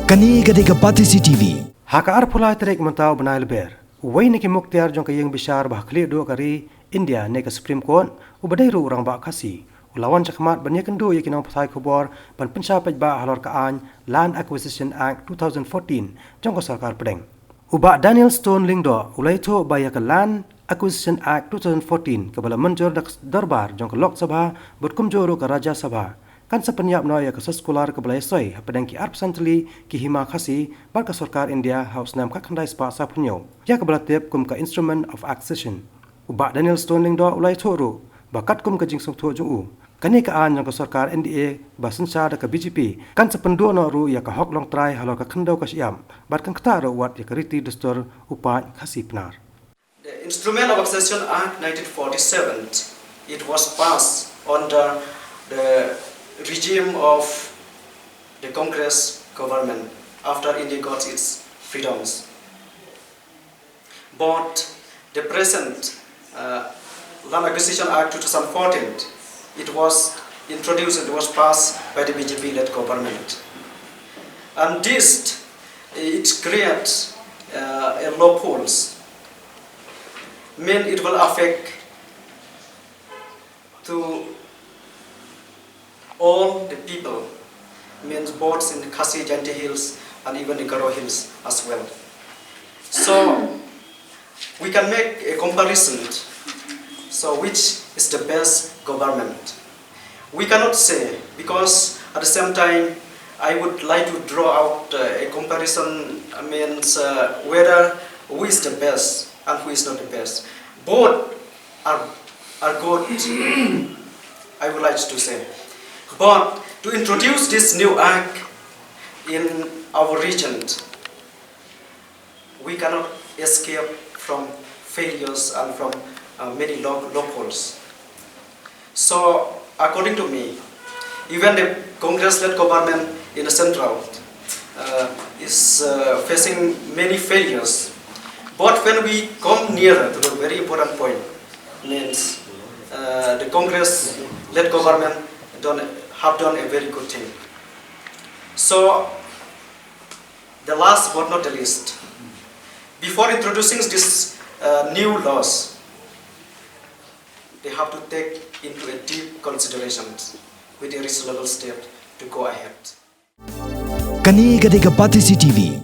Kani gadega Pati CTV. Hakar pulai terik mentau benai leber. Uwai neki muktiar jong kayeng besar bah kli dua kari India neka Supreme Court ubadai ru orang bak kasi. Ulawan cakmat banyak kendu yang kinang pasai kubor ban pencapaj ba halor kaan Land Acquisition Act 2014 jong ko sarkar pedeng. Ubak Daniel Stone Lingdo ulai to baya ke Land Acquisition Act 2014 kebala menjur dak darbar jong ke Lok Sabha berkumjuru ke Raja Sabha. Kan sepenyap noya ke sekolah ke belai soi pedang ki arp santli ki hima khasi bar ke sarkar India House nam ka khandai spa sa punyo ya ke belatip kum ka instrument of accession ubak Daniel Stone Lingdo ulai thoru bakat kum ke jingsok tho ju kani ka an yang ke sarkar NDA basensa da ke BJP kan sependu no ru ya ke hok long trai halor ka khandau ka siam bar kan kta ro wat ya ke riti dastur upa khasi pnar. The Instrument of Accession Act 1947 it was passed under the regime of the Congress government after India got its freedoms. But the present Land Acquisition Act 2014, it was introduced, it was passed by the BJP-led government. And this, it creates a loopholes. Mean it will affect to all the people, means both in the Khasi Jaintia Hills and even the Garo Hills as well. So we can make a comparison. So which is the best government? We cannot say, because at the same time I would like to draw out a comparison, means whether who is the best and who is not the best. Both are good, I would like to say. But to introduce this new act in our region, we cannot escape from failures and from many loopholes. So, according to me, even the Congress-led government in the central is facing many failures. But when we come nearer to the very important point, means the Congress-led government have done a very good thing. So, the last but not the least, before introducing these new laws, they have to take into a deep consideration with a reasonable step to go ahead. Kani gadega Pati CTV.